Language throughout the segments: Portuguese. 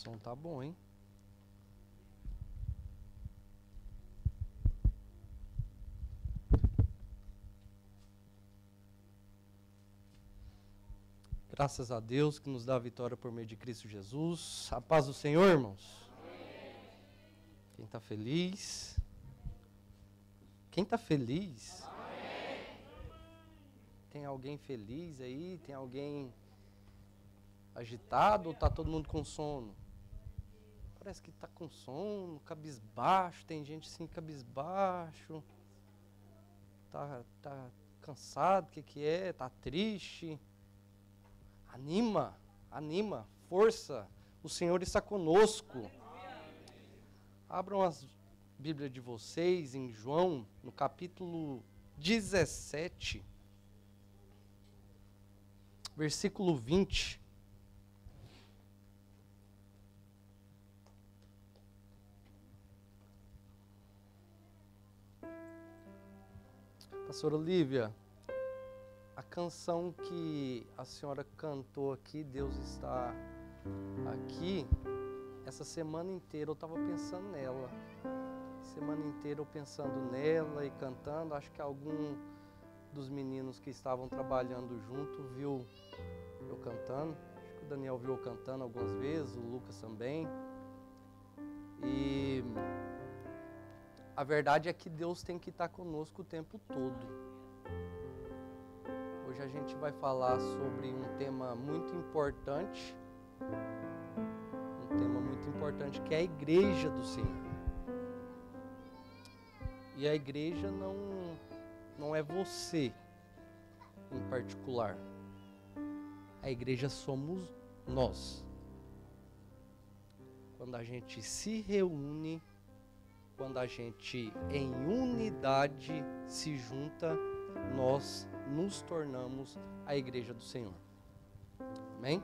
som tá bom, hein? Graças a Deus que nos dá a vitória por meio de Cristo Jesus. A paz do Senhor, irmãos. Amém. Quem está feliz? Quem está feliz? Amém. Tem alguém feliz aí? Tem alguém agitado ou está todo mundo com sono? Parece que está com sono, cabisbaixo. Tem gente assim, cabisbaixo. Tá cansado, o que é? Tá triste. Anima, força, o Senhor está conosco. Abram as Bíblias de vocês em João, no capítulo 17, versículo 20. Pastora Olívia, a canção que a senhora cantou aqui, Deus está aqui, essa semana inteira eu estava pensando nela. Semana inteira eu pensando nela e cantando. Acho que algum dos meninos que estavam trabalhando junto viu eu cantando. Acho que o Daniel viu eu cantando algumas vezes, o Lucas também. E a verdade é que Deus tem que estar conosco o tempo todo. Hoje a gente vai falar sobre um tema muito importante, que é a igreja do Senhor. E a igreja não é você em particular. A igreja somos nós. Quando a gente se reúne, quando a gente em unidade se junta, nós nos tornamos a igreja do Senhor. Amém?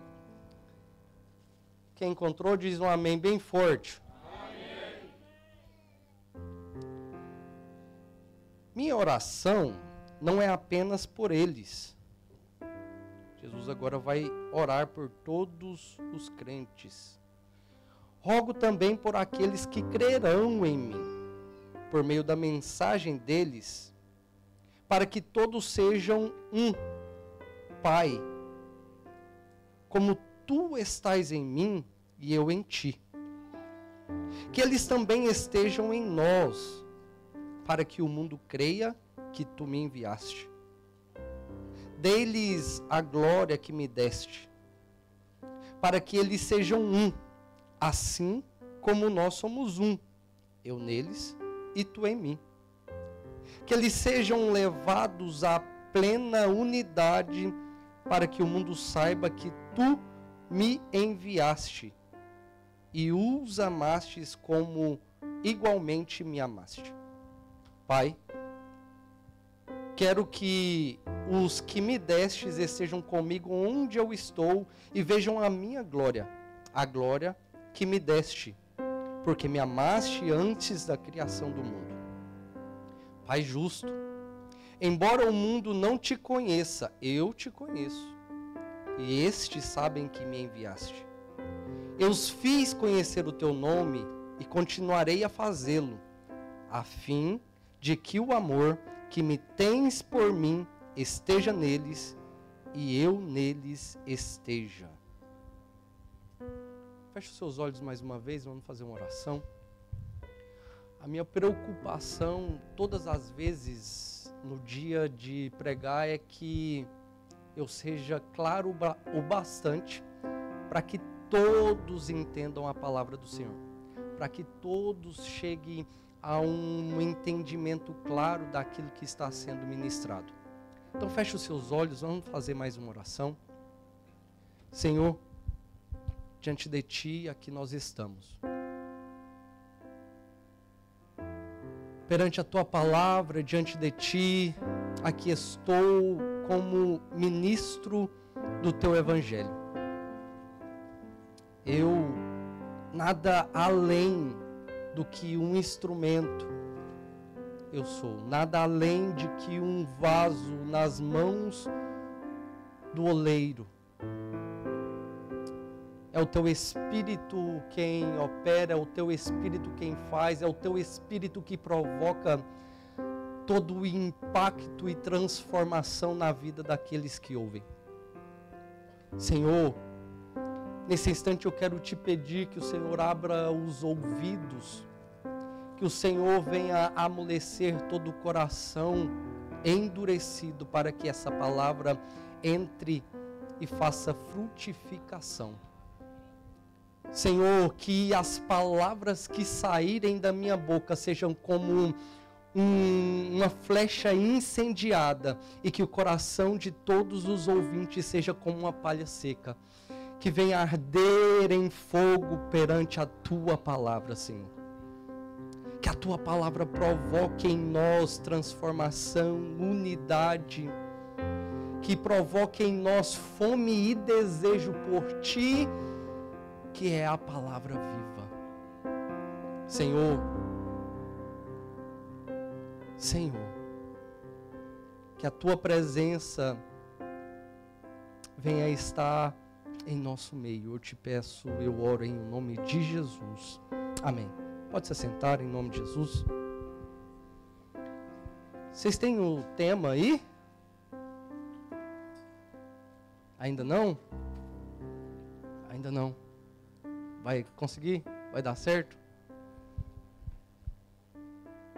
Quem encontrou diz um amém bem forte. Amém. Minha oração não é apenas por eles. Jesus agora vai orar por todos os crentes. Rogo também por aqueles que crerão em mim, por meio da mensagem deles, para que todos sejam um. Pai, como tu estás em mim e eu em ti, que eles também estejam em nós, para que o mundo creia que tu me enviaste. Dê-lhes a glória que me deste, para que eles sejam um, assim como nós somos um, eu neles e tu em mim. Que eles sejam levados à plena unidade, para que o mundo saiba que tu me enviaste e os amastes como igualmente me amaste. Pai, quero que os que me destes estejam comigo onde eu estou e vejam a minha glória, a glória que me deste, porque me amaste antes da criação do mundo. Pai justo, embora o mundo não te conheça, eu te conheço, e estes sabem que me enviaste. Eu os fiz conhecer o teu nome e continuarei a fazê-lo, a fim de que o amor que me tens por mim esteja neles e eu neles esteja. Feche os seus olhos mais uma vez, vamos fazer uma oração. A minha preocupação, todas as vezes no dia de pregar, é que eu seja claro o bastante para que todos entendam a palavra do Senhor, para que todos cheguem a um entendimento claro daquilo que está sendo ministrado. Então feche os seus olhos, vamos fazer mais uma oração. Senhor, diante de Ti, aqui nós estamos. Perante a Tua palavra, diante de Ti, aqui estou como ministro do Teu Evangelho. Eu, nada além do que um instrumento, eu sou. Nada além de que um vaso nas mãos do oleiro. É o teu Espírito quem opera, é o teu Espírito quem faz, é o teu Espírito que provoca todo o impacto e transformação na vida daqueles que ouvem. Senhor, nesse instante eu quero te pedir que o Senhor abra os ouvidos, que o Senhor venha amolecer todo o coração endurecido para que essa palavra entre e faça frutificação. Senhor, que as palavras que saírem da minha boca sejam como uma flecha incendiada e que o coração de todos os ouvintes seja como uma palha seca, que venha arder em fogo perante a tua palavra, Senhor. Que a tua palavra provoque em nós transformação, unidade, que provoque em nós fome e desejo por ti, que é a palavra viva. Senhor, que a tua presença venha estar em nosso meio. Eu te peço, eu oro em nome de Jesus. Amém. Pode se sentar em nome de Jesus. Vocês têm o tema aí? Ainda não? Ainda não. Vai conseguir? Vai dar certo?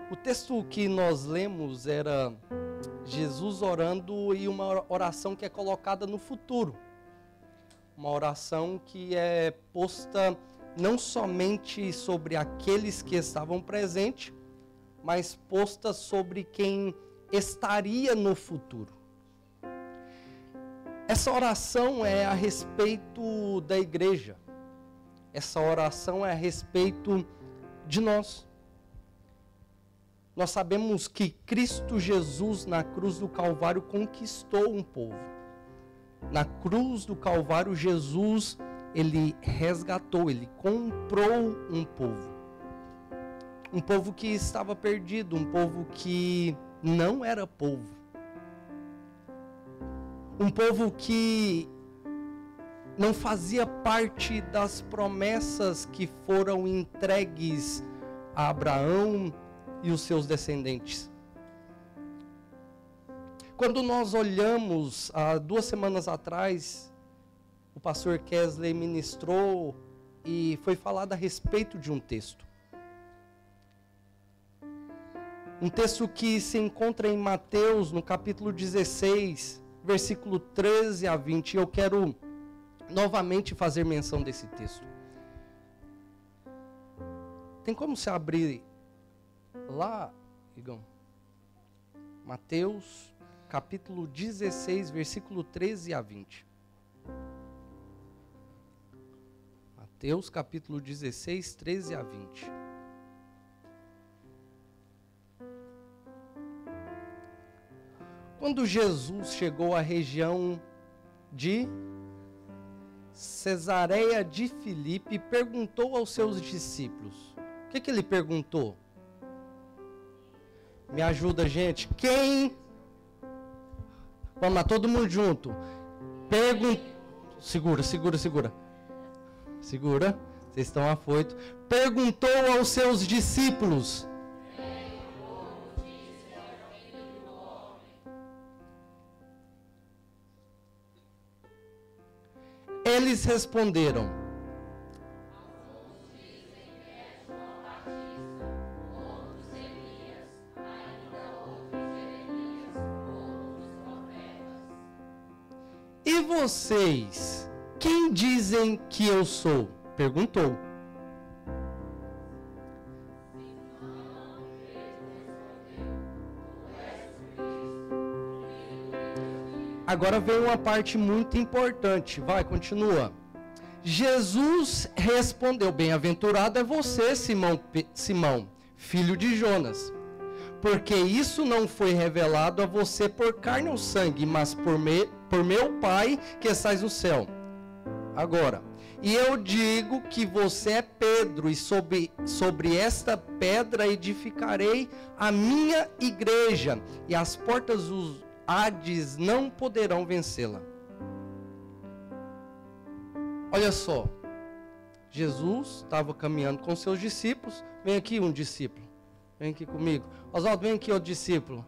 O texto que nós lemos era Jesus orando e uma oração que é colocada no futuro. Uma oração que é posta não somente sobre aqueles que estavam presentes, mas posta sobre quem estaria no futuro. Essa oração é a respeito da igreja. Essa oração é a respeito de nós. Nós sabemos que Cristo Jesus na cruz do Calvário conquistou um povo. Na cruz do Calvário, Jesus, ele resgatou, ele comprou um povo. Um povo que estava perdido, um povo que não era povo. Um povo que não fazia parte das promessas que foram entregues a Abraão e os seus descendentes. Quando nós olhamos, há 2 semanas atrás, o pastor Kesley ministrou e foi falado a respeito de um texto. Um texto que se encontra em Mateus, no capítulo 16, versículo 13 a 20. Eu quero novamente fazer menção desse texto. Tem como se abrir lá, Igão? Mateus, capítulo 16, versículo 13 a 20. Mateus, capítulo 16, 13 a 20. Quando Jesus chegou à região de Cesareia de Filipe, perguntou aos seus discípulos. O que ele perguntou? Me ajuda, gente. Quem? Vamos lá, todo mundo junto. Segura. Segura. Vocês estão afoitos. Perguntou aos seus discípulos. Eles responderam: e vocês, quem dizem que eu sou? Perguntou. Agora vem uma parte muito importante. Vai, continua. Jesus respondeu: bem-aventurado é você, Simão, filho de Jonas, porque isso não foi revelado a você por carne ou sangue, mas por meu Pai que estás no céu. Agora, e eu digo que você é Pedro, e sobre esta pedra edificarei a minha igreja, e as portas dos Hades não poderão vencê-la. Olha só, Jesus estava caminhando com seus discípulos. Vem aqui um discípulo. Vem aqui comigo. Oswaldo, vem aqui outro discípulo.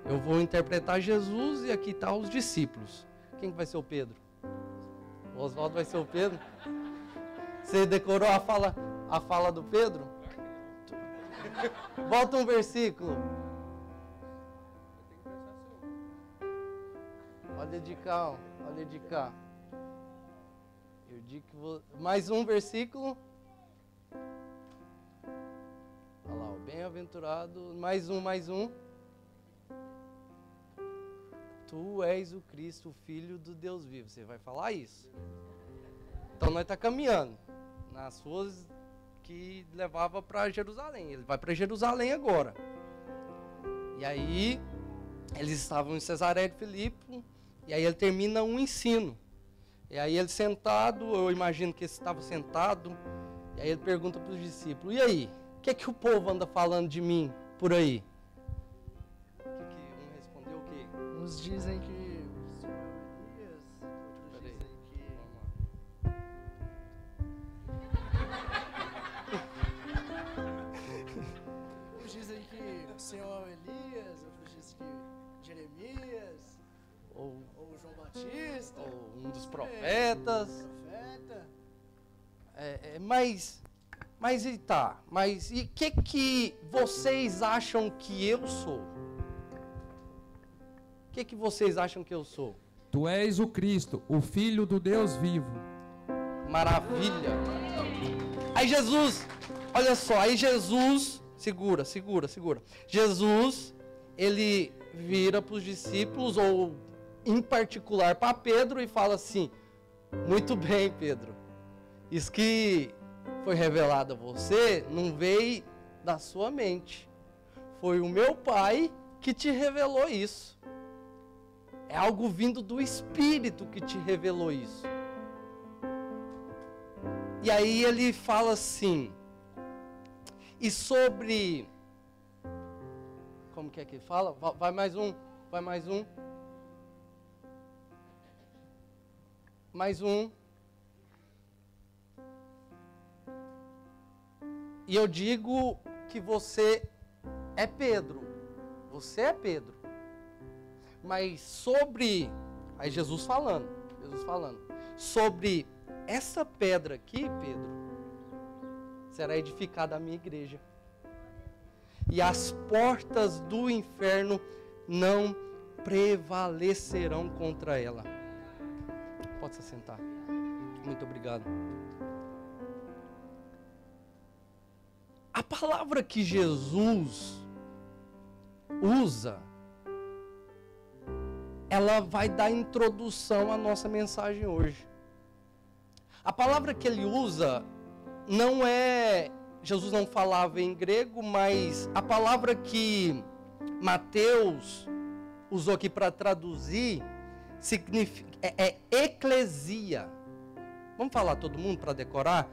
Eu vou interpretar Jesus e aqui estão os discípulos. Quem vai ser o Pedro? O Oswaldo vai ser o Pedro? Você decorou a fala do Pedro? Volta um versículo. Olha de cá, ó. Olha de cá. Eu digo que vou... Mais um versículo. Olha lá, o bem-aventurado. Mais um. Tu és o Cristo, o Filho do Deus vivo. Você vai falar isso. Então nós estamos caminhando nas ruas que levava para Jerusalém. Ele vai para Jerusalém agora. E aí, eles estavam em Cesareia de Filipe. E aí ele termina um ensino. E aí ele sentado, eu imagino que ele estava sentado. E aí ele pergunta para os discípulos: e aí, o que é que o povo anda falando de mim por aí? Um respondeu o quê? Uns dizem que o Senhor é Elias, outros dizem que... Uns dizem que o Senhor é Elias, outros dizem que Jeremias, ou João Batista, ou um dos profetas. Mas e o que vocês acham que eu sou? O que vocês acham que eu sou? Tu és o Cristo, o Filho do Deus vivo. Maravilha. Aí Jesus, olha só, segura. Jesus, ele vira para os discípulos, ou em particular para Pedro, e fala assim: muito bem, Pedro, isso que foi revelado a você não veio da sua mente. Foi o meu Pai que te revelou isso. É algo vindo do Espírito que te revelou isso. E aí ele fala assim, e sobre... Como que é que ele fala? Vai mais um. E eu digo que você é Pedro. Você é Pedro. Mas sobre... Aí Jesus falando. Sobre essa pedra aqui, Pedro, será edificada a minha igreja. E as portas do inferno não prevalecerão contra ela. Pode se sentar. Muito obrigado. A palavra que Jesus usa, ela vai dar introdução à nossa mensagem hoje. A palavra que ele usa não é... Jesus não falava em grego, mas a palavra que Mateus usou aqui para traduzir é eclesia. Vamos falar todo mundo para decorar?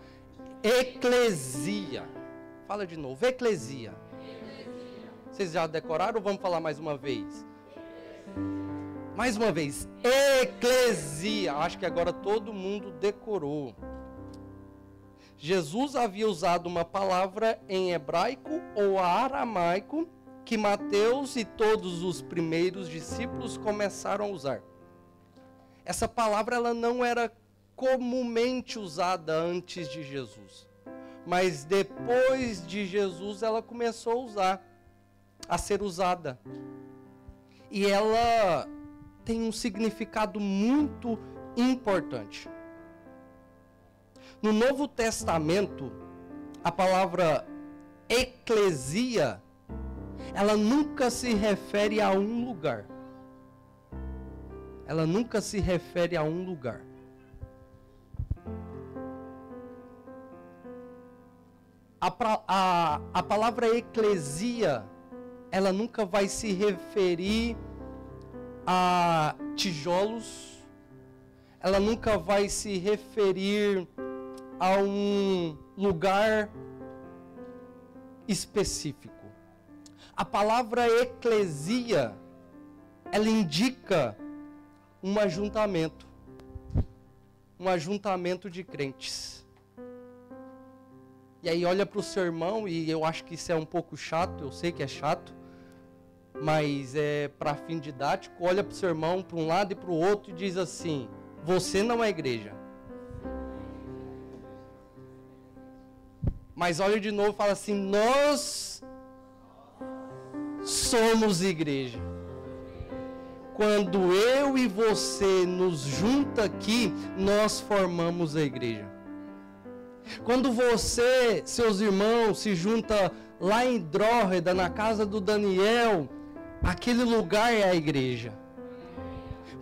Eclesia. Fala de novo, eclesia. Vocês já decoraram ou vamos falar mais uma vez? Mais uma vez, eclesia. Acho que agora todo mundo decorou. Jesus havia usado uma palavra em hebraico ou aramaico que Mateus e todos os primeiros discípulos começaram a usar. Essa palavra ela não era comumente usada antes de Jesus, mas depois de Jesus ela começou a ser usada. E ela tem um significado muito importante. No Novo Testamento, a palavra eclesia, ela nunca se refere a um lugar. Ela nunca se refere a um lugar. A palavra eclesia, ela nunca vai se referir a tijolos, ela nunca vai se referir a um lugar específico. A palavra eclesia, ela indica um ajuntamento. um ajuntamento de crentes. E aí olha para o seu irmão, e eu acho que isso é um pouco chato, eu sei que é chato, mas é para fim didático, olha para o seu irmão, para um lado e para o outro, e diz assim: você não é igreja. Mas olha de novo e fala assim: nós somos igreja. Quando eu e você nos junta aqui, nós formamos a igreja. Quando você, seus irmãos, se junta lá em Dróheda, na casa do Daniel, aquele lugar é a igreja.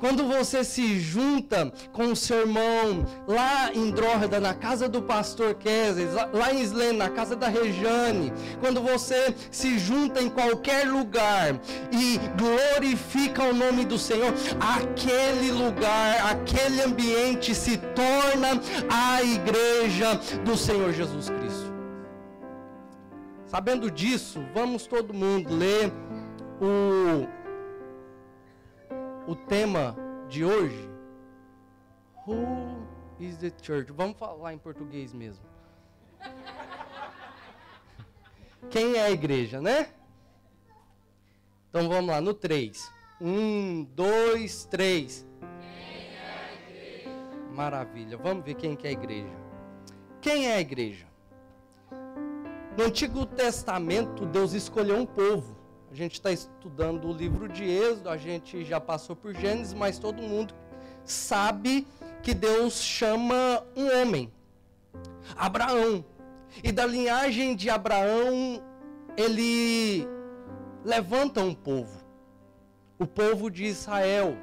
Quando você se junta com o seu irmão lá em Dróheda, na casa do pastor Kézes, lá em Islene, na casa da Rejane, quando você se junta em qualquer lugar e glorifica o nome do Senhor, aquele lugar, aquele ambiente se torna a igreja do Senhor Jesus Cristo. Sabendo disso, vamos todo mundo ler o tema de hoje. Who is the church? Vamos falar em português mesmo. Quem é a igreja, né? Então vamos lá, no 3. 1, 2, 3. Quem é a igreja? Maravilha, vamos ver quem que é a igreja. Quem é a igreja? No Antigo Testamento, Deus escolheu um povo. A gente está estudando o livro de Êxodo, a gente já passou por Gênesis, mas todo mundo sabe que Deus chama um homem, Abraão. E da linhagem de Abraão, ele levanta um povo, o povo de Israel.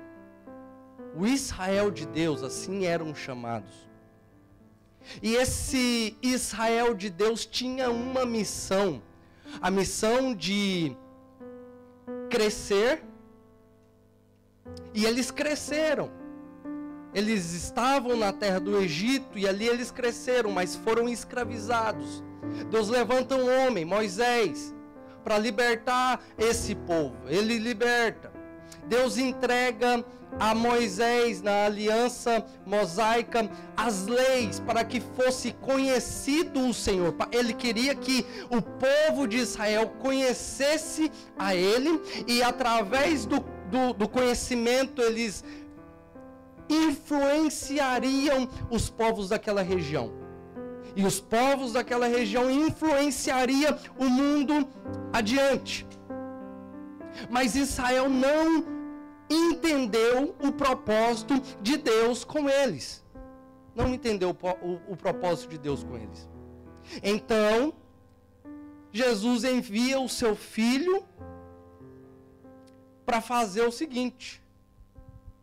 O Israel de Deus, assim eram chamados. E esse Israel de Deus tinha uma missão, a missão de crescer, e eles cresceram. Eles estavam na terra do Egito e ali eles cresceram, mas foram escravizados. Deus levanta um homem, Moisés, para libertar esse povo. Ele liberta. Deus entrega a Moisés, na aliança mosaica, as leis para que fosse conhecido o Senhor. Ele queria que o povo de Israel conhecesse a Ele, e através do conhecimento eles influenciariam os povos daquela região. E os povos daquela região influenciariam o mundo adiante. Mas Israel não entendeu o propósito de Deus com eles. Não entendeu o propósito de Deus com eles. Então, Jesus envia o seu filho para fazer o seguinte: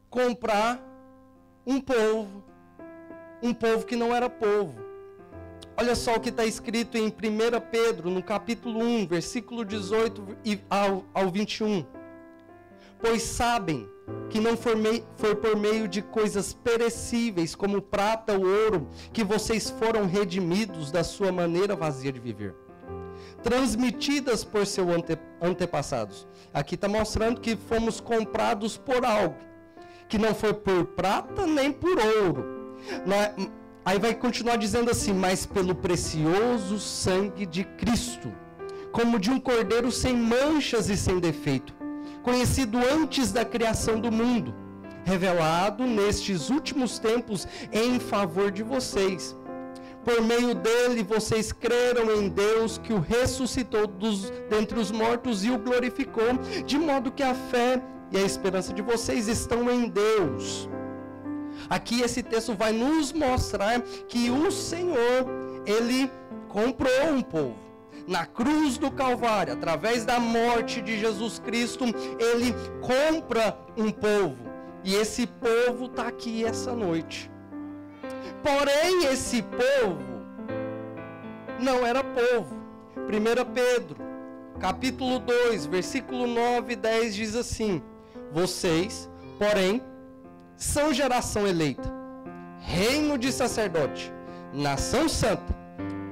comprar um povo que não era povo. Olha só o que está escrito em 1 Pedro, no capítulo 1, versículo 18 ao 21. Pois sabem que não foi por meio de coisas perecíveis, como prata ou ouro, que vocês foram redimidos da sua maneira vazia de viver, transmitidas por seus antepassados. Aqui está mostrando que fomos comprados por algo, que não foi por prata nem por ouro. Aí vai continuar dizendo assim: mas pelo precioso sangue de Cristo, como de um cordeiro sem manchas e sem defeito, conhecido antes da criação do mundo, revelado nestes últimos tempos em favor de vocês. Por meio dele vocês creram em Deus, que o ressuscitou dentre os mortos e o glorificou, de modo que a fé e a esperança de vocês estão em Deus. Aqui esse texto vai nos mostrar que o Senhor, Ele comprou um povo. Na cruz do Calvário, através da morte de Jesus Cristo, Ele compra um povo. E esse povo está aqui essa noite. Porém, esse povo não era povo. 1 Pedro, capítulo 2, versículo 9 e 10 diz assim: vocês, porém, são geração eleita, reino de sacerdote, nação santa,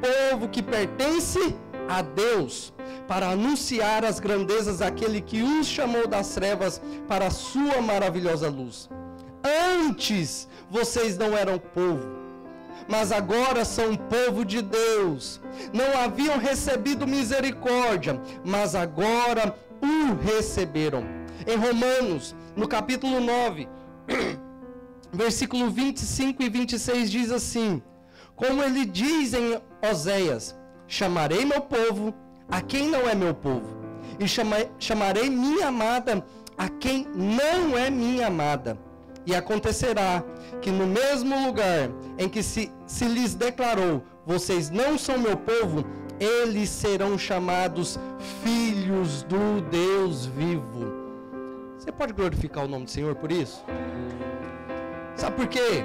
povo que pertence a Deus, para anunciar as grandezas daquele que os chamou das trevas para a sua maravilhosa luz. Antes vocês não eram povo, mas agora são povo de Deus. Não haviam recebido misericórdia, mas agora o receberam. Em Romanos, no capítulo 9, versículo 25 e 26 diz assim: como ele diz em Oséias: chamarei meu povo a quem não é meu povo, e chamarei minha amada a quem não é minha amada. E acontecerá que no mesmo lugar em que se lhes declarou: vocês não são meu povo, eles serão chamados filhos do Deus vivo. Você pode glorificar o nome do Senhor por isso? Sabe por quê?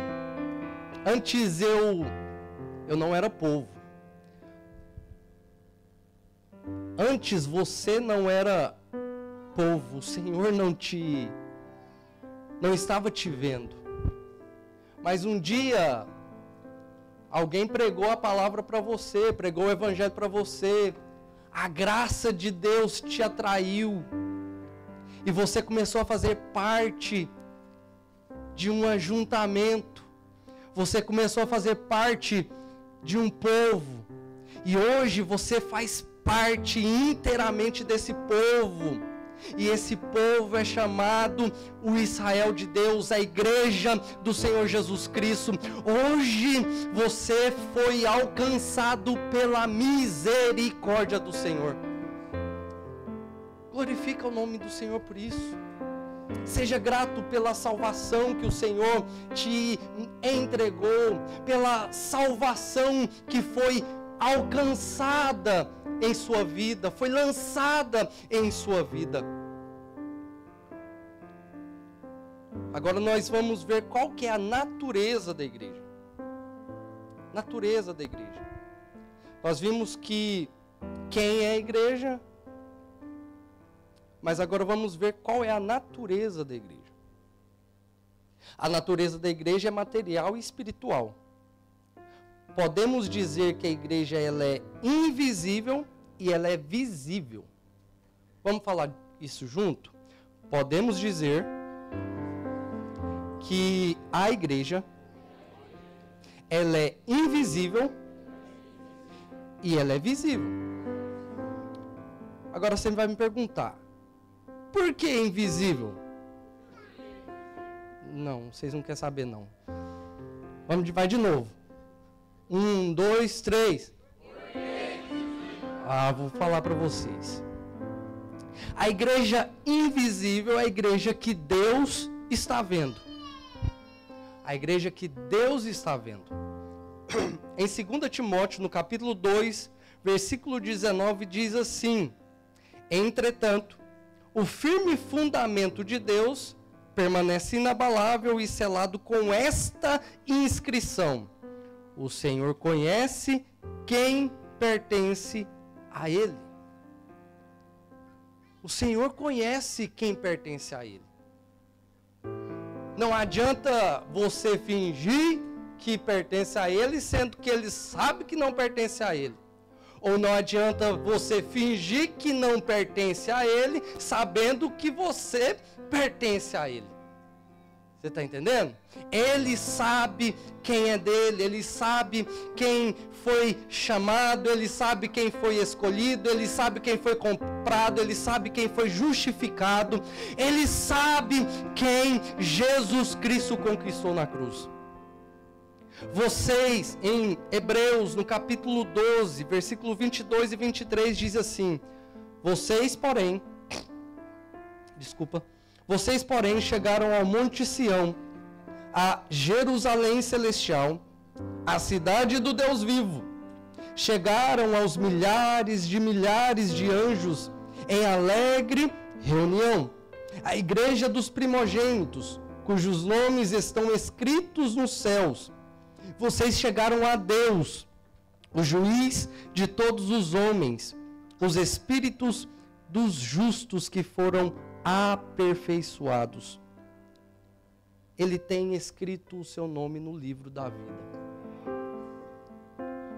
Antes eu não era povo. Antes você não era povo. O Senhor não estava te vendo. Mas um dia alguém pregou a palavra para você, pregou o evangelho para você. A graça de Deus te atraiu. E você começou a fazer parte de um ajuntamento. Você começou a fazer parte de um povo. E hoje você faz parte inteiramente desse povo. E esse povo é chamado o Israel de Deus, a igreja do Senhor Jesus Cristo. Hoje você foi alcançado pela misericórdia do Senhor. Glorifica o nome do Senhor por isso. Seja grato pela salvação que o Senhor te entregou, pela salvação que foi alcançada em sua vida, foi lançada em sua vida. Agora nós vamos ver qual que é a natureza da igreja. Natureza da igreja. Nós vimos que quem é a igreja, mas agora vamos ver qual é a natureza da igreja. A natureza da igreja é material e espiritual. Podemos dizer que a igreja ela é invisível e ela é visível. Vamos falar isso junto? Podemos dizer que a igreja ela é invisível e ela é visível. Agora você vai me perguntar: por que invisível? Não, vocês não querem saber não. Vai de novo. 1, 2, 3. Vou falar para vocês. A igreja invisível é a igreja que Deus está vendo. A igreja que Deus está vendo. Em 2 Timóteo, no capítulo 2, versículo 19, diz assim: entretanto, o firme fundamento de Deus permanece inabalável e selado com esta inscrição: o Senhor conhece quem pertence a Ele. O Senhor conhece quem pertence a Ele. Não adianta você fingir que pertence a Ele, sendo que Ele sabe que não pertence a Ele. Ou não adianta você fingir que não pertence a Ele, sabendo que você pertence a Ele. Você está entendendo? Ele sabe quem é dele, ele sabe quem foi chamado, ele sabe quem foi escolhido, ele sabe quem foi comprado, ele sabe quem foi justificado, ele sabe quem Jesus Cristo conquistou na cruz. Vocês, em Hebreus, no capítulo 12, versículo 22 e 23, diz assim: Vocês, porém, chegaram ao Monte Sião, a Jerusalém celestial, a cidade do Deus vivo. Chegaram aos milhares de anjos em alegre reunião, a igreja dos primogênitos, cujos nomes estão escritos nos céus. Vocês chegaram a Deus, o juiz de todos os homens, os espíritos dos justos que foram aperfeiçoados. Ele tem escrito o seu nome no livro da vida.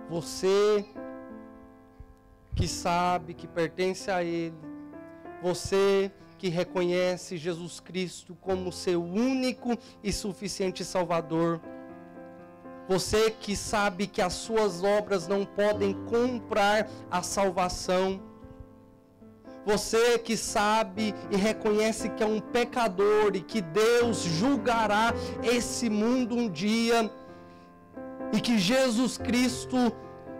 Você que sabe que pertence a Ele, você que reconhece Jesus Cristo como seu único e suficiente Salvador. Você que sabe que as suas obras não podem comprar a salvação. Você que sabe e reconhece que é um pecador e que Deus julgará esse mundo um dia. E que Jesus Cristo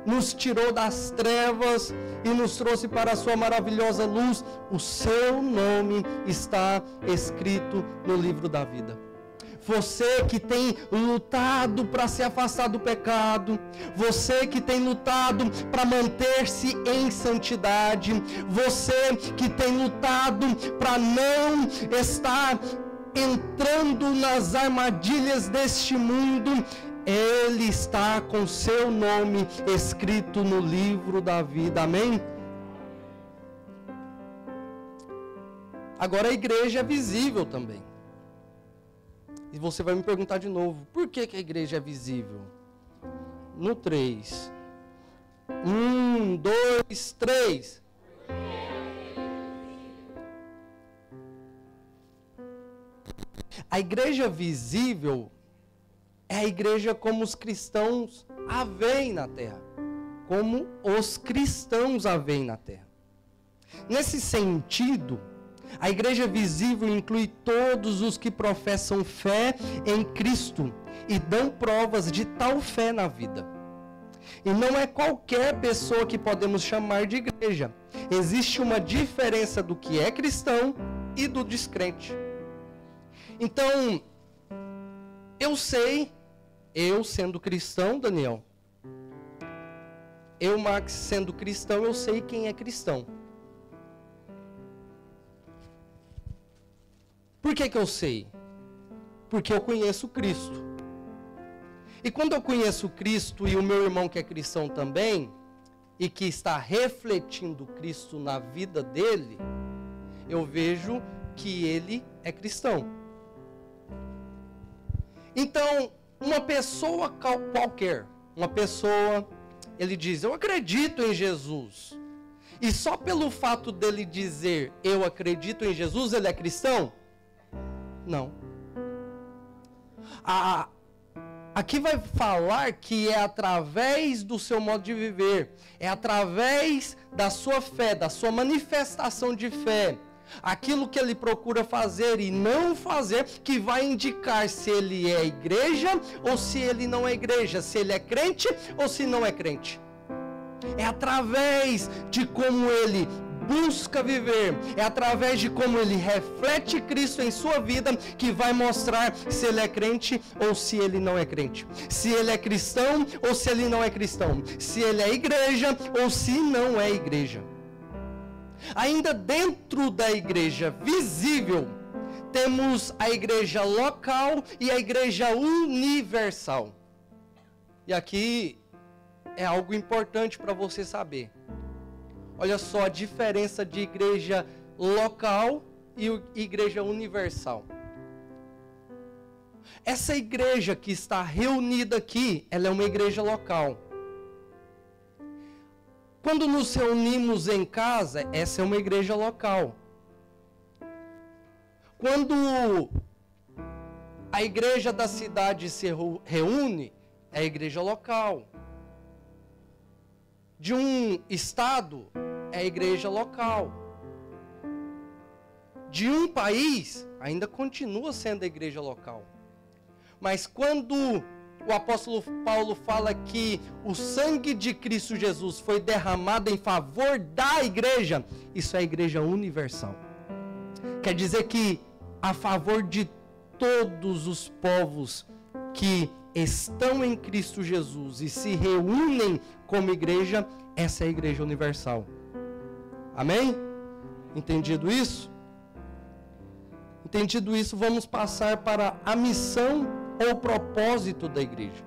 nos tirou das trevas e nos trouxe para a sua maravilhosa luz. O seu nome está escrito no livro da vida. Você que tem lutado para se afastar do pecado, você que tem lutado para manter-se em santidade, você que tem lutado para não estar entrando nas armadilhas deste mundo, Ele está com seu nome escrito no livro da vida. Amém? Agora a igreja é visível também. E você vai me perguntar de novo, por que a igreja é visível? No 3. 1, 2, 3. A igreja visível é a igreja como os cristãos a veem na terra. Como os cristãos a veem na terra. Nesse sentido, a igreja visível inclui todos os que professam fé em Cristo e dão provas de tal fé na vida. E não é qualquer pessoa que podemos chamar de igreja. Existe uma diferença do que é cristão e do descrente. Então, eu sei, eu sendo cristão, Daniel, eu, Max, sendo cristão, eu sei quem é cristão. Por que eu sei? Porque eu conheço Cristo. E quando eu conheço Cristo e o meu irmão que é cristão também, e que está refletindo Cristo na vida dele, eu vejo que ele é cristão. Então, uma pessoa qualquer, ele diz, eu acredito em Jesus. E só pelo fato dele dizer, eu acredito em Jesus, ele é cristão? Não. Aqui vai falar que é através do seu modo de viver, é através da sua fé, da sua manifestação de fé, aquilo que ele procura fazer e não fazer, que vai indicar se ele é igreja ou se ele não é igreja, se ele é crente ou se não é crente. É através de como ele busca viver, é através de como ele reflete Cristo em sua vida que vai mostrar se ele é crente ou se ele não é crente, se ele é cristão ou se ele não é cristão, se ele é igreja ou se não é igreja. Ainda dentro da igreja visível, temos a igreja local e a igreja universal. E aqui é algo importante para você saber. Olha só a diferença de igreja local e igreja universal. Essa igreja que está reunida aqui, ela é uma igreja local. Quando nos reunimos em casa, essa é uma igreja local. Quando a igreja da cidade se reúne, é a igreja local. De um estado, é a igreja local. De um país, ainda continua sendo a igreja local. Mas quando o apóstolo Paulo fala que o sangue de Cristo Jesus foi derramado em favor da igreja, isso é a igreja universal. Quer dizer que a favor de todos os povos que estão em Cristo Jesus e se reúnem como igreja, essa é a igreja universal. Amém? Entendido isso? Entendido isso, vamos passar para a missão ou propósito da igreja.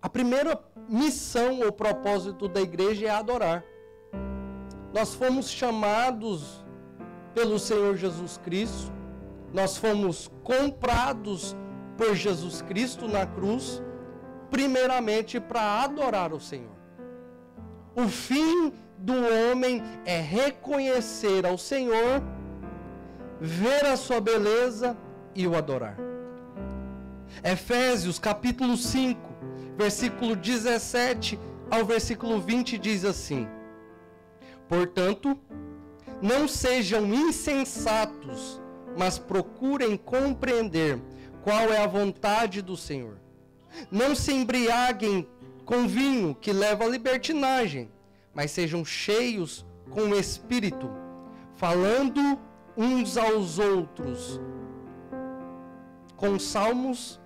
A primeira missão ou propósito da igreja é adorar. Nós fomos chamados pelo Senhor Jesus Cristo, nós fomos comprados por Jesus Cristo na cruz, primeiramente para adorar o Senhor. O fim do homem é reconhecer ao Senhor, ver a sua beleza e o adorar. Efésios capítulo 5, versículo 17 ao versículo 20 diz assim: portanto, não sejam insensatos, mas procurem compreender qual é a vontade do Senhor. Não se embriaguem com vinho que leva à libertinagem, mas sejam cheios com o Espírito, falando uns aos outros com salmos,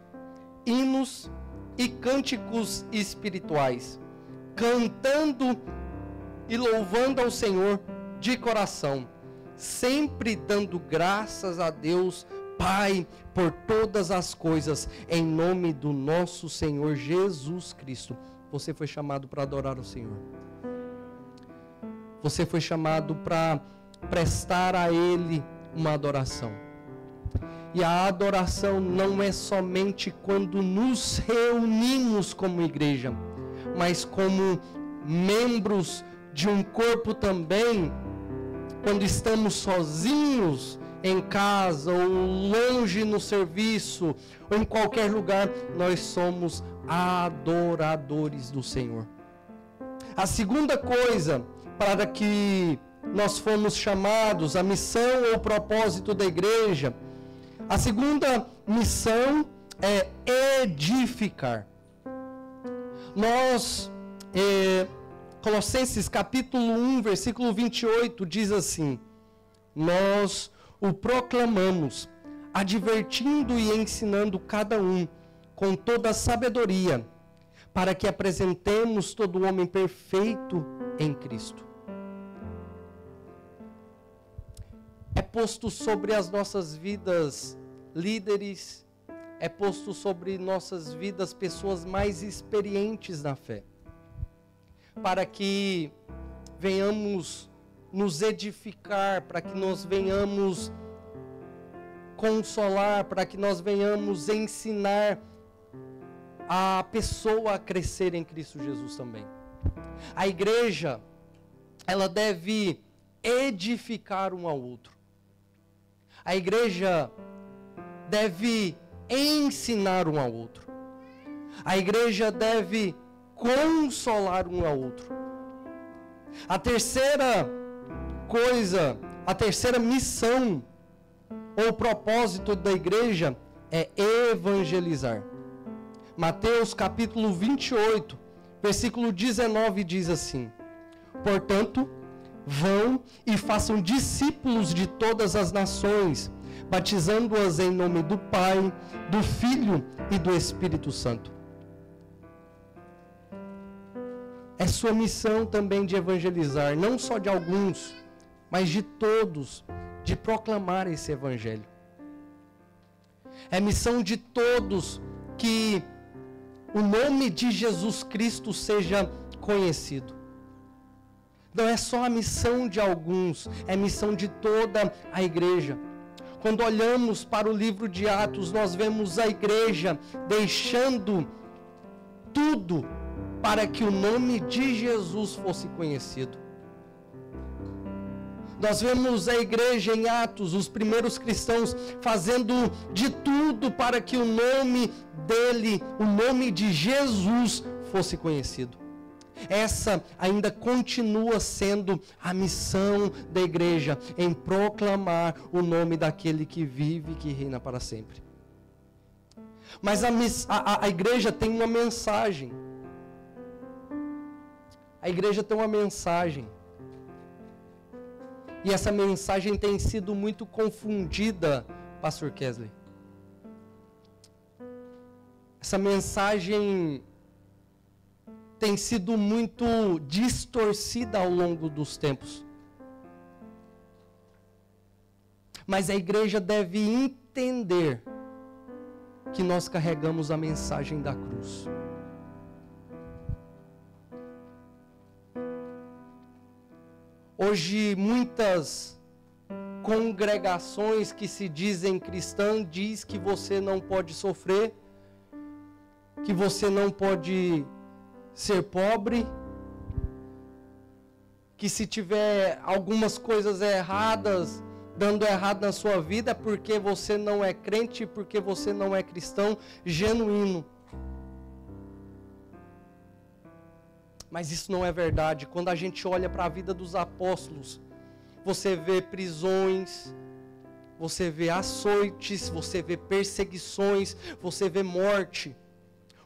hinos e cânticos espirituais, cantando e louvando ao Senhor de coração, sempre dando graças a Deus Pai por todas as coisas, em nome do nosso Senhor Jesus Cristo. Você foi chamado para adorar o Senhor. Você foi chamado para prestar a Ele uma adoração. E a adoração não é somente quando nos reunimos como igreja, mas como membros de um corpo também, quando estamos sozinhos em casa, ou longe no serviço, ou em qualquer lugar, nós somos adoradores do Senhor. A segunda coisa para que nós fomos chamados, a missão ou propósito da igreja, a segunda missão é edificar. Colossenses capítulo 1, versículo 28 diz assim: nós o proclamamos, advertindo e ensinando cada um com toda a sabedoria, para que apresentemos todo o homem perfeito em Cristo. É posto sobre as nossas vidas líderes, é posto sobre nossas vidas pessoas mais experientes na fé, para que venhamos nos edificar, para que nós venhamos consolar, para que nós venhamos ensinar a pessoa a crescer em Cristo Jesus também. A igreja, ela deve edificar um ao outro. A igreja deve ensinar um ao outro. A igreja deve consolar um ao outro. A terceira coisa, a terceira missão ou propósito da igreja é evangelizar. Mateus capítulo 28, versículo 19 diz assim: portanto, vão e façam discípulos de todas as nações, batizando-as em nome do Pai, do Filho e do Espírito Santo. É sua missão também de evangelizar, não só de alguns, mas de todos, de proclamar esse evangelho. É missão de todos que o nome de Jesus Cristo seja conhecido. Não é só a missão de alguns, é missão de toda a igreja. Quando olhamos para o livro de Atos, nós vemos a igreja deixando tudo para que o nome de Jesus fosse conhecido. Nós vemos a igreja em Atos, os primeiros cristãos fazendo de tudo para que o nome dele, o nome de Jesus, fosse conhecido. Essa ainda continua sendo a missão da igreja, em proclamar o nome daquele que vive e que reina para sempre. Mas a igreja tem uma mensagem. A igreja tem uma mensagem. E essa mensagem tem sido muito confundida, Pastor Kesley. Essa mensagem tem sido muito distorcida ao longo dos tempos. Mas a igreja deve entender que nós carregamos a mensagem da cruz. Hoje muitas congregações que se dizem cristãs diz que você não pode sofrer, que você não pode ser pobre, que se tiver algumas coisas erradas, dando errado na sua vida, é porque você não é crente, porque você não é cristão genuíno. Mas isso não é verdade. Quando a gente olha para a vida dos apóstolos, você vê prisões, você vê açoites, você vê perseguições, você vê morte.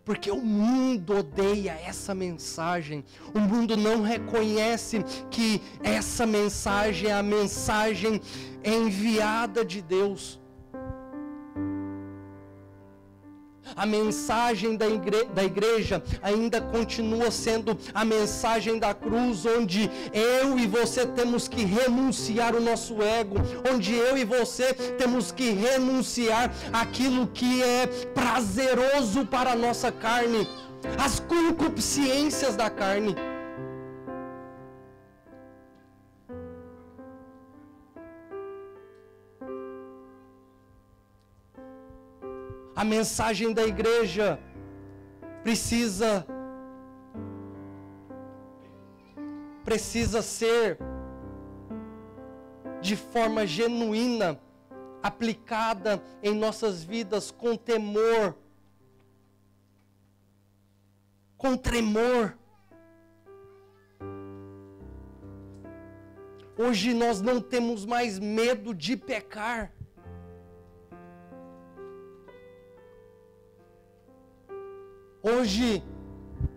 Porque o mundo odeia essa mensagem. O mundo não reconhece que essa mensagem é a mensagem enviada de Deus. A mensagem da igreja ainda continua sendo a mensagem da cruz, onde eu e você temos que renunciar o nosso ego, onde eu e você temos que renunciar aquilo que é prazeroso para a nossa carne, as concupiscências da carne. A mensagem da igreja precisa ser de forma genuína, aplicada em nossas vidas com temor, com tremor. Hoje nós não temos mais medo de pecar. Hoje,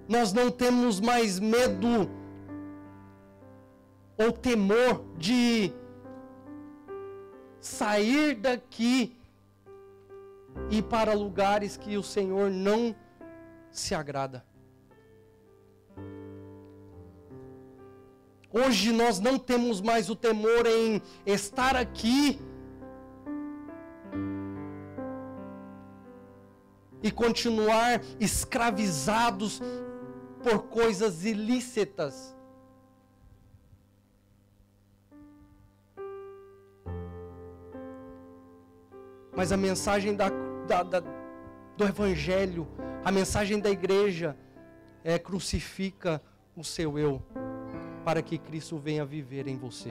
nós não temos mais medo ou temor de sair daqui e ir para lugares que o Senhor não se agrada. Hoje, nós não temos mais o temor em estar aqui e continuar escravizados por coisas ilícitas. Mas a mensagem do Evangelho, a mensagem da igreja é: crucifica o seu eu, para que Cristo venha viver em você.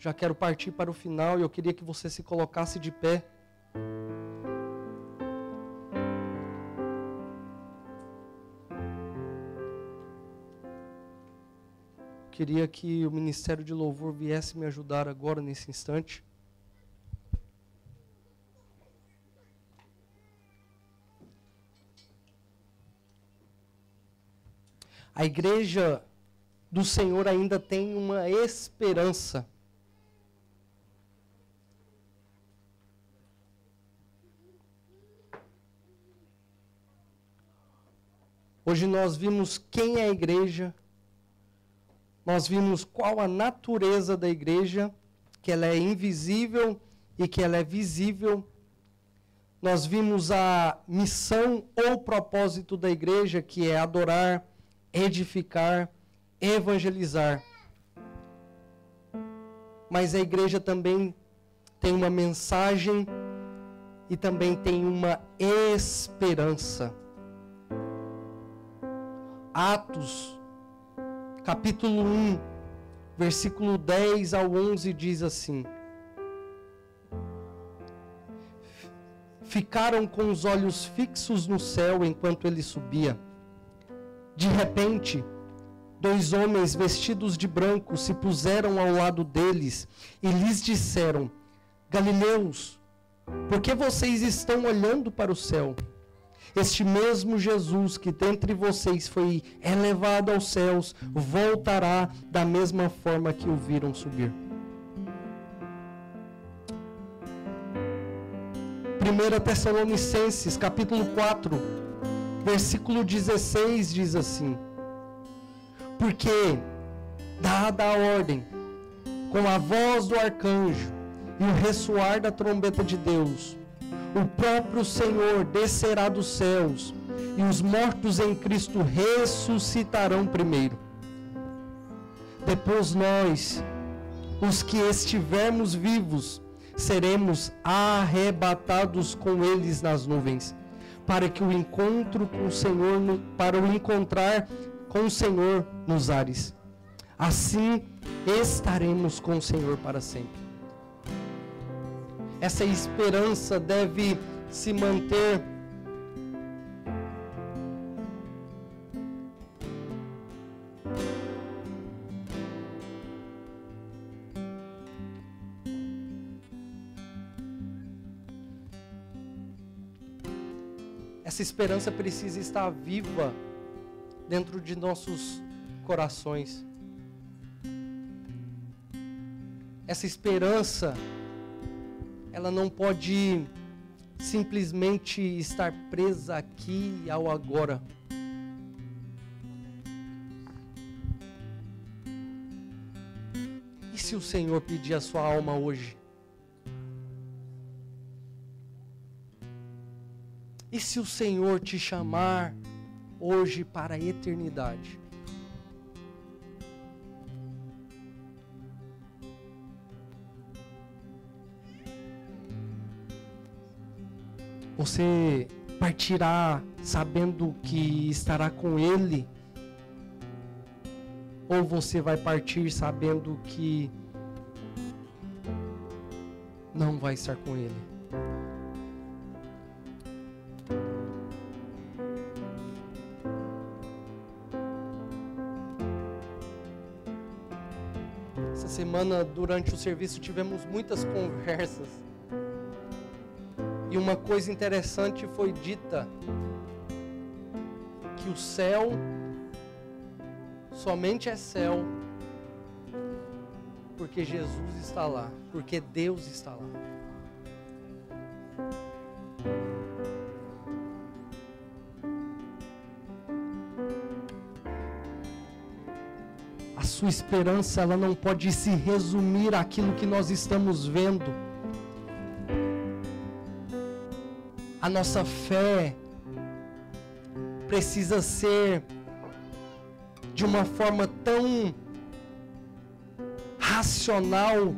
Já quero partir para o final e eu queria que você se colocasse de pé. Queria que o Ministério de Louvor viesse me ajudar agora, nesse instante. A igreja do Senhor ainda tem uma esperança. Hoje nós vimos quem é a igreja, nós vimos qual a natureza da igreja, que ela é invisível e que ela é visível. Nós vimos a missão ou propósito da igreja, que é adorar, edificar, evangelizar. Mas a igreja também tem uma mensagem e também tem uma esperança. Atos, capítulo 1, versículo 10 ao 11 diz assim: Ficaram com os olhos fixos no céu enquanto ele subia. De repente, 2 homens vestidos de branco se puseram ao lado deles e lhes disseram: Galileus, por que vocês estão olhando para o céu? Este mesmo Jesus que dentre vocês foi elevado aos céus, voltará da mesma forma que o viram subir. 1 Tessalonicenses, capítulo 4, versículo 16, diz assim: Porque, dada a ordem, com a voz do arcanjo e o ressoar da trombeta de Deus, o próprio Senhor descerá dos céus, e os mortos em Cristo ressuscitarão primeiro. Depois nós, os que estivermos vivos, seremos arrebatados com eles nas nuvens, para que o encontro com o Senhor, para o encontrar com o Senhor nos ares. Assim estaremos com o Senhor para sempre. Essa esperança deve se manter Essa esperança precisa estar viva dentro de nossos corações. Essa esperança, ela não pode simplesmente estar presa aqui ao agora. E se o Senhor pedir a sua alma hoje? E se o Senhor te chamar hoje para a eternidade? Você partirá sabendo que estará com Ele? Ou você vai partir sabendo que não vai estar com Ele? Essa semana, durante o serviço, tivemos muitas conversas. E uma coisa interessante foi dita: que o céu somente é céu porque Jesus está lá, porque Deus está lá. A sua esperança, ela não pode se resumir àquilo que nós estamos vendo. A nossa fé precisa ser de uma forma tão racional.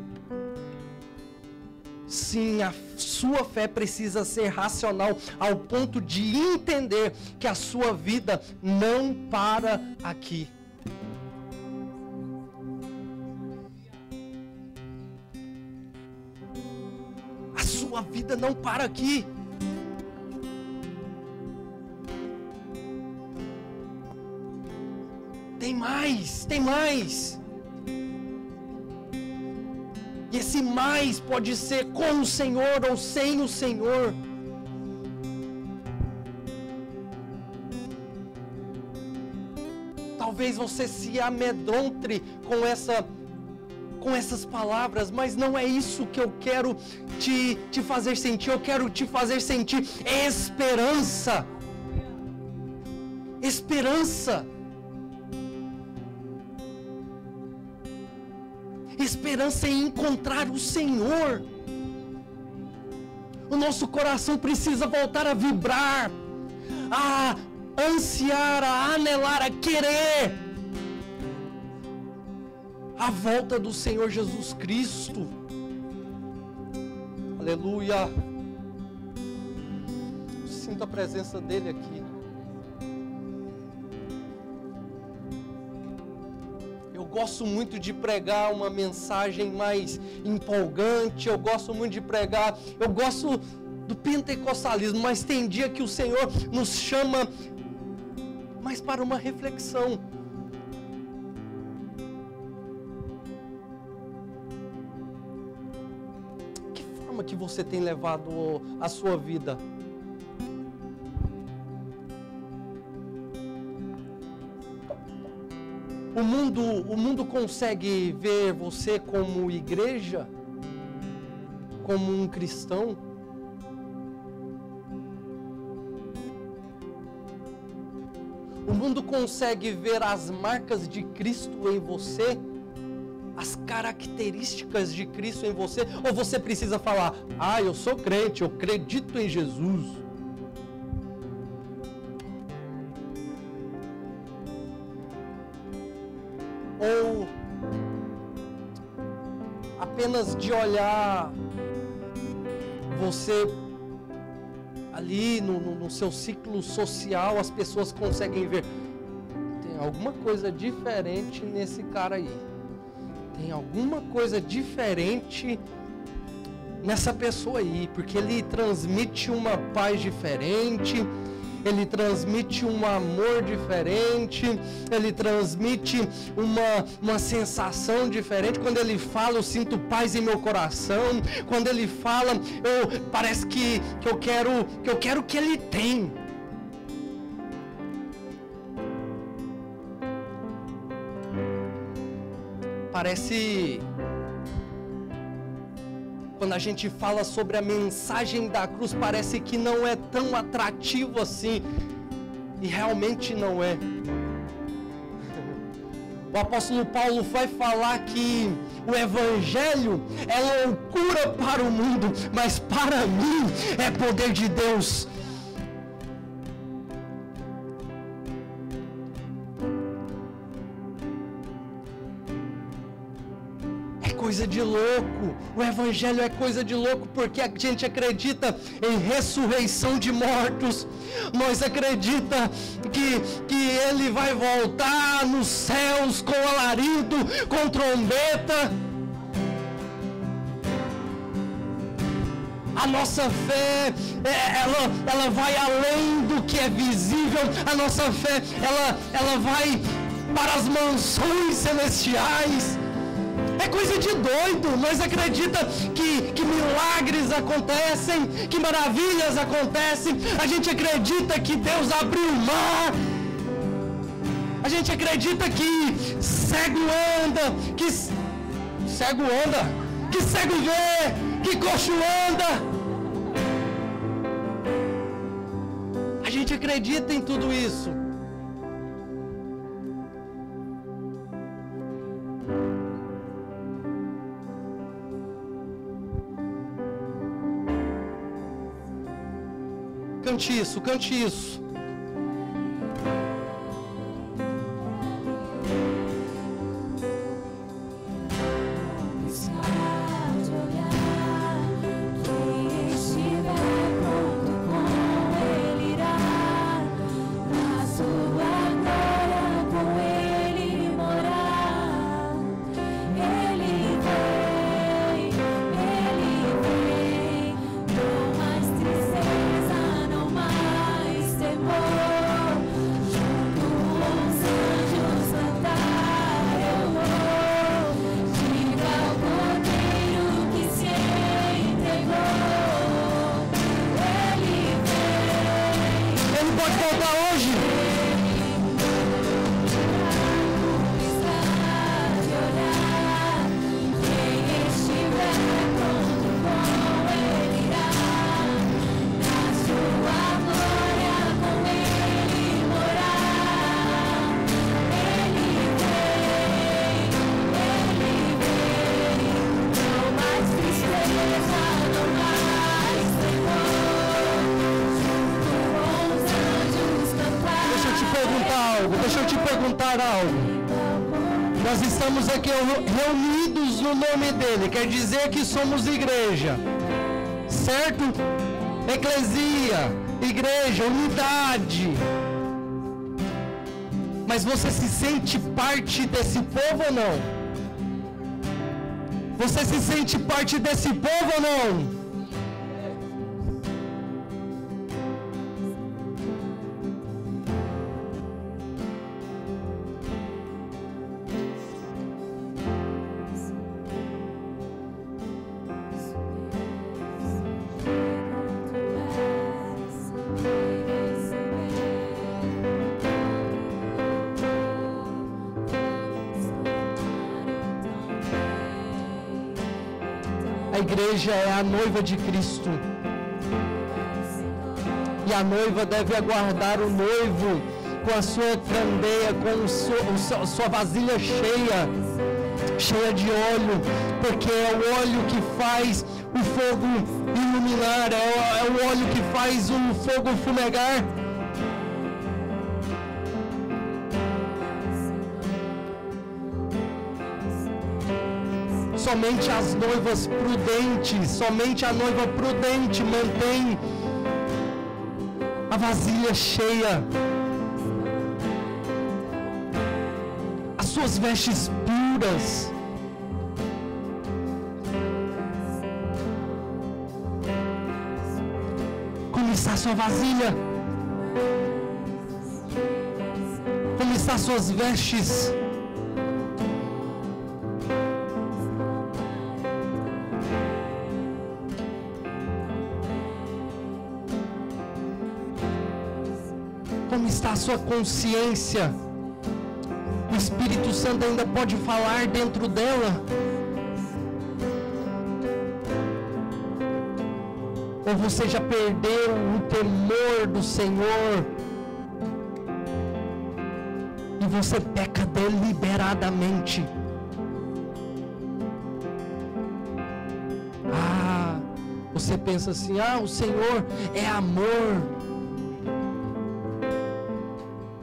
Sim, a sua fé precisa ser racional ao ponto de entender que a sua vida não para aqui. A sua vida não para aqui. Tem mais, tem mais. E esse mais pode ser com o Senhor ou sem o Senhor. Talvez você se amedronte com essas palavras, mas não é isso que eu quero te fazer sentir. Eu quero te fazer sentir esperança. Esperança. Esperança em encontrar o Senhor. O nosso coração precisa voltar a vibrar, a ansiar, a anelar, a querer a volta do Senhor Jesus Cristo. Aleluia. Sinto a presença dele aqui. Eu gosto muito de pregar uma mensagem mais empolgante, eu gosto muito do pentecostalismo, mas tem dia que o Senhor nos chama mais para uma reflexão. Que forma que você tem levado a sua vida? O mundo consegue ver você como igreja, como um cristão? O mundo consegue ver as marcas de Cristo em você? As características de Cristo em você? Ou você precisa falar: ah, eu sou crente, eu acredito em Jesus? Ou apenas de olhar, você ali no seu ciclo social, as pessoas conseguem ver, tem alguma coisa diferente nesse cara aí. Tem alguma coisa diferente nessa pessoa aí, porque ele transmite uma paz diferente, ele transmite um amor diferente, ele transmite uma sensação diferente. Quando ele fala, eu sinto paz em meu coração. Quando ele fala, parece que eu quero o que ele tem. Parece, quando a gente fala sobre a mensagem da cruz, parece que não é tão atrativo assim, e realmente não é. O apóstolo Paulo vai falar que o evangelho é loucura para o mundo, mas para mim é poder de Deus. Coisa de louco, o evangelho é coisa de louco, porque a gente acredita em ressurreição de mortos, nós acreditamos que ele vai voltar nos céus com alarido, com trombeta. A nossa fé, ela vai além do que é visível, a nossa fé, ela vai para as mansões celestiais. É coisa de doido. Nós acreditamos que milagres acontecem, que maravilhas acontecem. A gente acredita que Deus abriu o mar. A gente acredita que cego anda, que cego vê, que coxo anda. A gente acredita em tudo isso. Cante isso, cante isso. Nós estamos aqui reunidos no nome dele, quer dizer que somos igreja, certo? Eclesia, igreja, unidade. Mas você se sente parte desse povo ou não? Você se sente parte desse povo ou não? A igreja é a noiva de Cristo. E a noiva deve aguardar o noivo com a sua candeia, com a sua vasilha cheia de óleo, porque é o óleo que faz o fogo iluminar, é o óleo que faz o fogo fumegar. Somente as noivas prudentes, somente a noiva prudente mantém vasilha cheia, as suas vestes puras. Como está a sua vasilha? Como estão as suas vestes? Como está a sua consciência? O Espírito Santo ainda pode falar dentro dela? Ou você já perdeu o temor do Senhor e você peca deliberadamente? Você pensa assim: o Senhor é amor,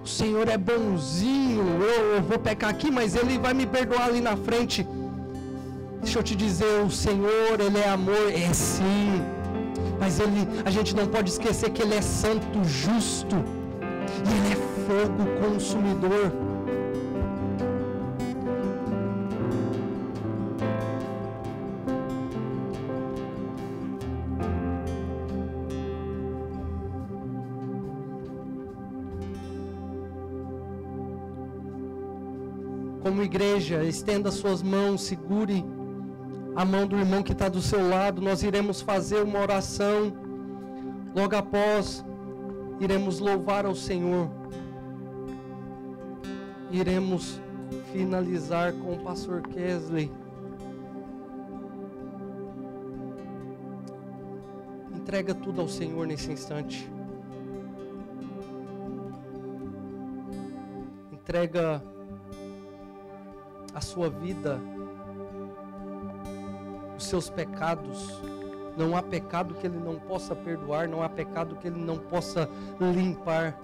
o Senhor é bonzinho, eu vou pecar aqui, mas Ele vai me perdoar ali na frente. Deixa eu te dizer, o Senhor, Ele é amor, é sim, mas a gente não pode esquecer que Ele é santo, justo, e Ele é fogo consumidor. Como igreja, estenda suas mãos, segure a mão do irmão que está do seu lado. Nós iremos fazer uma oração. Logo após, iremos louvar ao Senhor. Iremos finalizar com o pastor Kesley. Entrega tudo ao Senhor nesse instante. Entrega a sua vida, os seus pecados. Não há pecado que Ele não possa perdoar, não há pecado que Ele não possa limpar.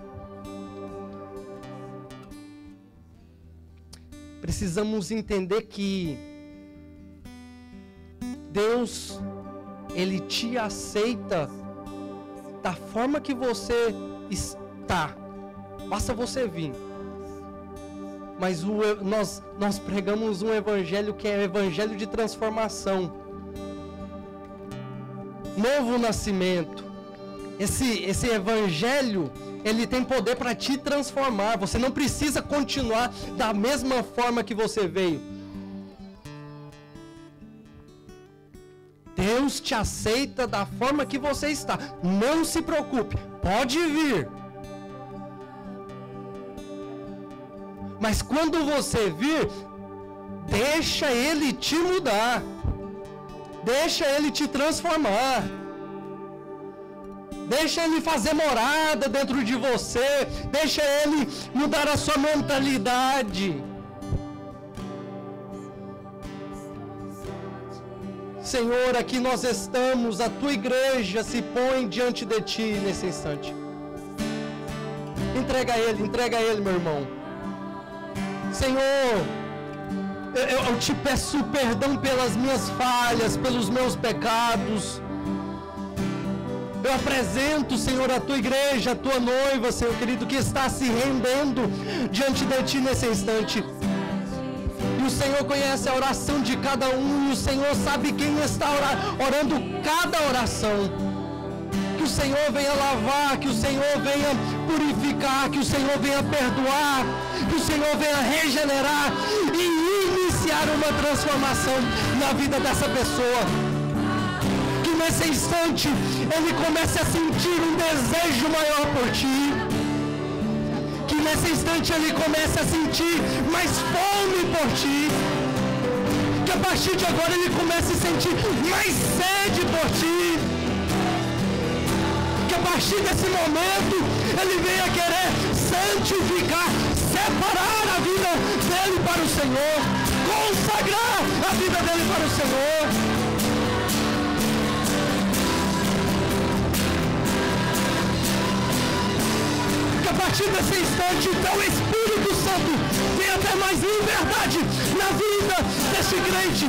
Precisamos entender que Deus, Ele te aceita da forma que você está. Basta você vir. Mas nós pregamos um evangelho que é o evangelho de transformação. Novo nascimento. Esse evangelho, ele tem poder para te transformar. Você não precisa continuar da mesma forma que você veio. Deus te aceita da forma que você está. Não se preocupe, pode vir. Mas quando você vir, deixa Ele te mudar. Deixa Ele te transformar. Deixa Ele fazer morada dentro de você. Deixa Ele mudar a sua mentalidade. Senhor, aqui nós estamos, a Tua igreja se põe diante de Ti nesse instante. Entrega a Ele, meu irmão. Senhor, eu te peço perdão pelas minhas falhas, pelos meus pecados. Eu apresento, Senhor, a Tua igreja, a Tua noiva, Senhor querido, que está se rendendo diante de Ti nesse instante. E o Senhor conhece a oração de cada um, e o Senhor sabe quem está orando cada oração. Que o Senhor venha lavar, que o Senhor venha purificar, que o Senhor venha perdoar, que o Senhor venha regenerar e iniciar uma transformação na vida dessa pessoa. Que nesse instante ele comece a sentir um desejo maior por Ti. Que nesse instante ele comece a sentir mais fome por Ti. Que a partir de agora ele comece a sentir mais sede por Ti. Que a partir desse momento ele venha querer santificar, separar a vida dele para o Senhor, consagrar a vida dele para o Senhor. Que a partir desse instante, então, o Espírito Santo venha ter mais liberdade na vida desse crente.